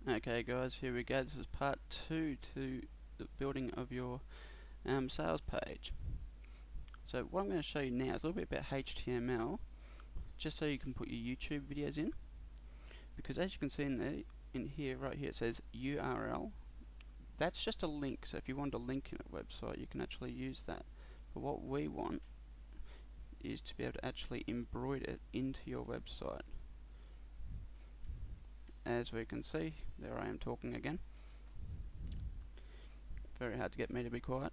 Okay guys, here we go. This is part 2 to the building of your sales page. So what I'm going to show you now is a little bit about HTML, just so you can put your YouTube videos in. Because as you can see in here, right here, it says URL. That's just a link, so if you want a link in a website, you can actually use that. But what we want is to be able to actually embroider it into your website. As we can see, there I am talking again. Very hard to get me to be quiet.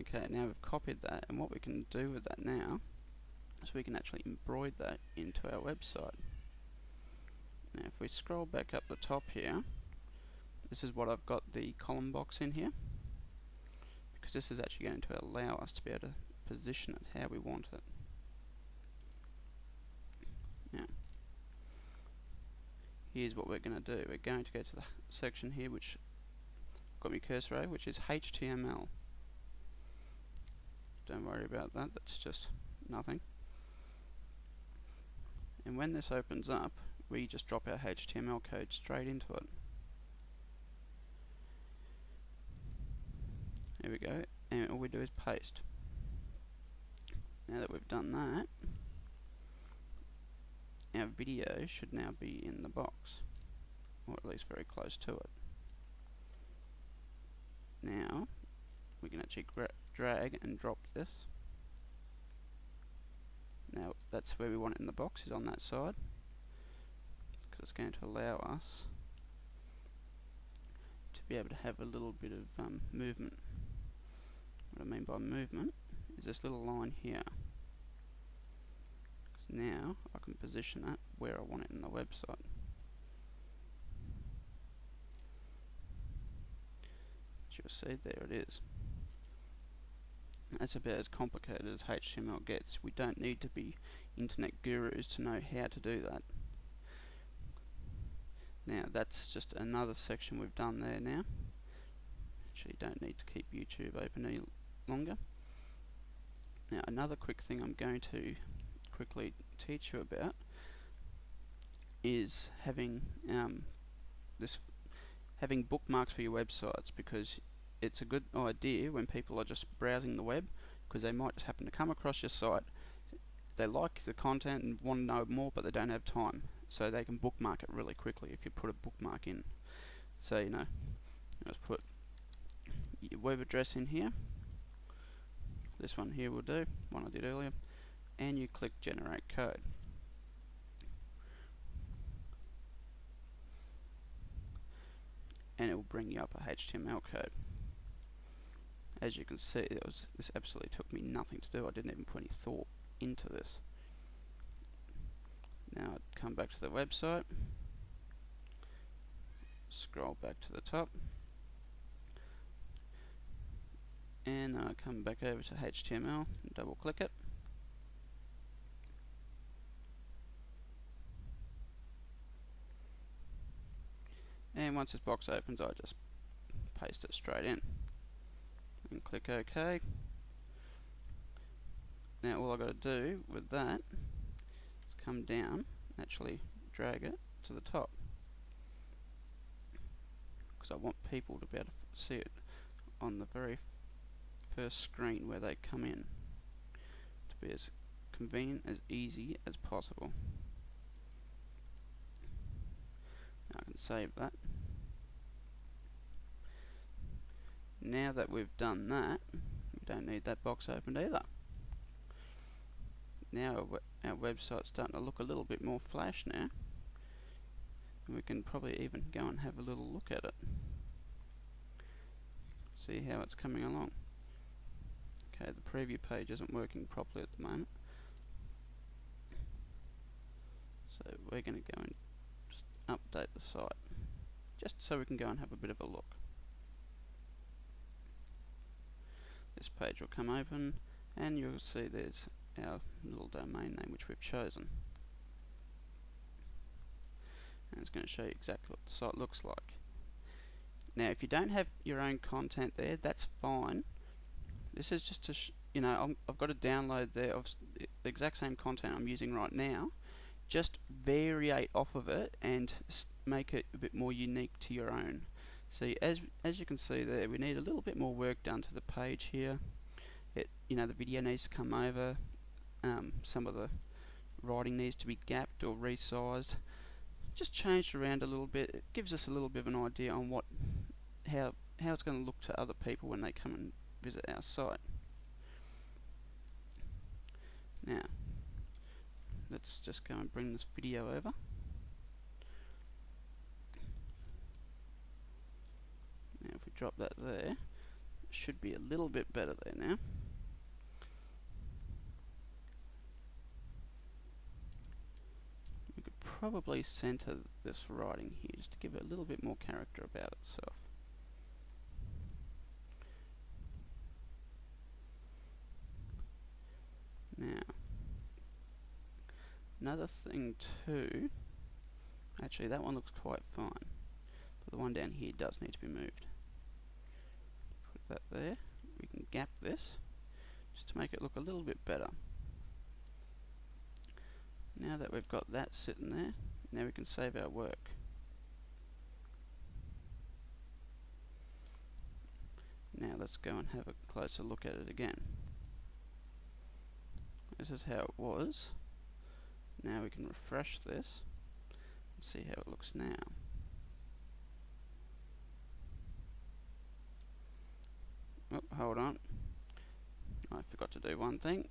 Okay, now we've copied that, and what we can do with that now is we can actually embroider that into our website. Now if we scroll back up the top here, this is what I've got the column box in here, because this is actually going to allow us to be able to position it how we want it. Now here's what we're going to do. We're going to go to the section here which got my cursor over, which is HTML. Don't worry about that, that's just nothing. And when this opens up, we just drop our HTML code straight into it. There we go, and all we do is paste. Now that we've done that, our video should now be in the box, or at least very close to it. Now we can actually drag and drop this. Now that's where we want it in the box, is on that side, because it's going to allow us to be able to have a little bit of movement. What I mean by movement is this little line here. Now I can position that where I want it in the website. As you'll see, there it is. That's about as complicated as HTML gets. We don't need to be internet gurus to know how to do that. Now that's just another section we've done there now. Actually don't need to keep YouTube open any longer. Now another quick thing I'm going to quickly teach you about is having having bookmarks for your websites, because it's a good idea when people are just browsing the web, because they might just happen to come across your site, they like the content and want to know more, but they don't have time, so they can bookmark it really quickly if you put a bookmark in. So let's put your web address in here. This one here will do, one I did earlier, and you click generate code. And it will bring you up a HTML code. As you can see, this absolutely took me nothing to do. I didn't even put any thought into this. Now I'd come back to the website, scroll back to the top, and I come back over to HTML and double click it. And once this box opens, I just paste it straight in and click OK. Now all I've got to do with that is come down and actually drag it to the top, because I want people to be able to see it on the very first screen where they come in, to be as convenient, as easy as possible. Now I can save that. Now that we've done that, we don't need that box opened either. Now our website's starting to look a little bit more flash now, and we can probably even go and have a little look at it, see how it's coming along. Okay, the preview page isn't working properly at the moment, so we're going to go and just update the site, just so we can go and have a bit of a look. This page will come open, and you'll see there's our little domain name which we've chosen, and it's going to show you exactly what the site looks like. Now if you don't have your own content there, that's fine. This is just to I've got a download there of the exact same content I'm using right now. just variate off of it and make it a bit more unique to your own. See, as you can see there, we need a little bit more work done to the page here. The video needs to come over. Some of the writing needs to be gapped or resized. Just changed around a little bit. It gives us a little bit of an idea on how it's going to look to other people when they come and visit our site. Now, let's just go and bring this video over. Now if we drop that there, it should be a little bit better there now. We could probably center this writing here just to give it a little bit more character about itself. Now, another thing too, actually that one looks quite fine, but the one down here does need to be moved. Put that there. We can gap this just to make it look a little bit better. Now that we've got that sitting there, now we can save our work. Now let's go and have a closer look at it again. This is how it was. Now we can refresh this and see how it looks now. Oh, hold on. I forgot to do one thing.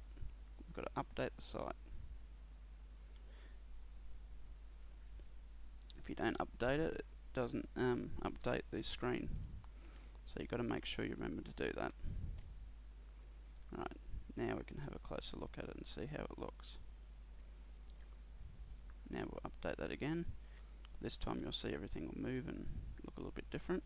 We've got to update the site. If you don't update it, it doesn't update the screen. So you've got to make sure you remember to do that. Alright, now we can have a closer look at it and see how it looks. Now we'll update that again. This time you'll see everything will move and look a little bit different.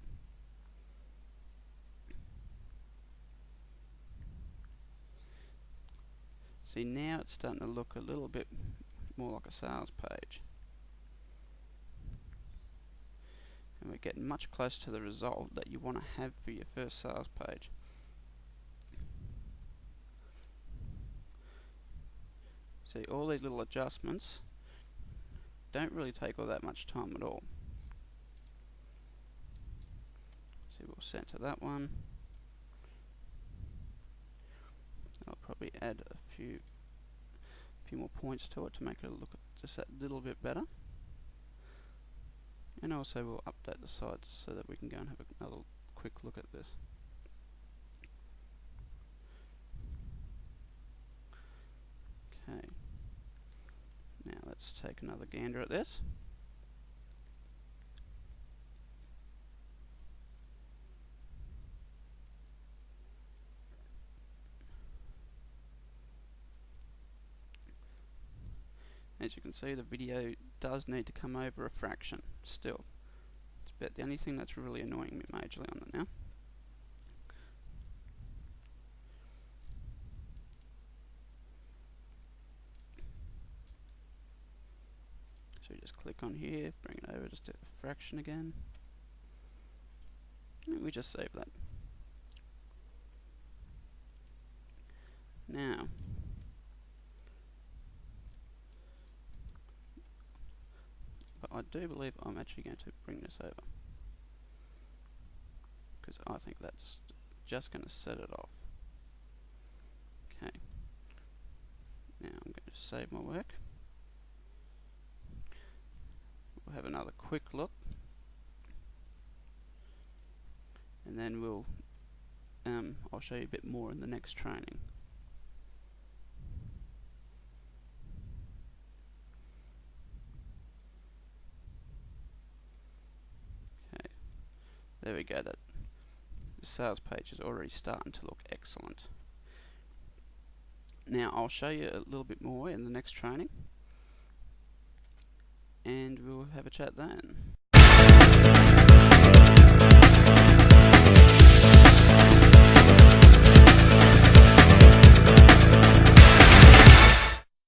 See, now it's starting to look a little bit more like a sales page. And we're getting much closer to the result that you want to have for your first sales page. See, all these little adjustments don't really take all that much time at all. See, we'll center that one. I'll probably add a few more points to it to make it look just that little bit better. And also we'll update the site so that we can go and have another quick look at this. Okay. Now let's take another gander at this. As you can see, the video does need to come over a fraction still. It's about the only thing that's really annoying me majorly on it now. So we just click on here, bring it over just a fraction again. And we just save that. Now, but I do believe I'm actually going to bring this over, because I think that's just going to set it off. Okay. Now I'm going to save my work. We'll have another quick look, and then I'll show you a bit more in the next training. There we go, the sales page is already starting to look excellent. Now I'll show you a little bit more in the next training, and we'll have a chat then.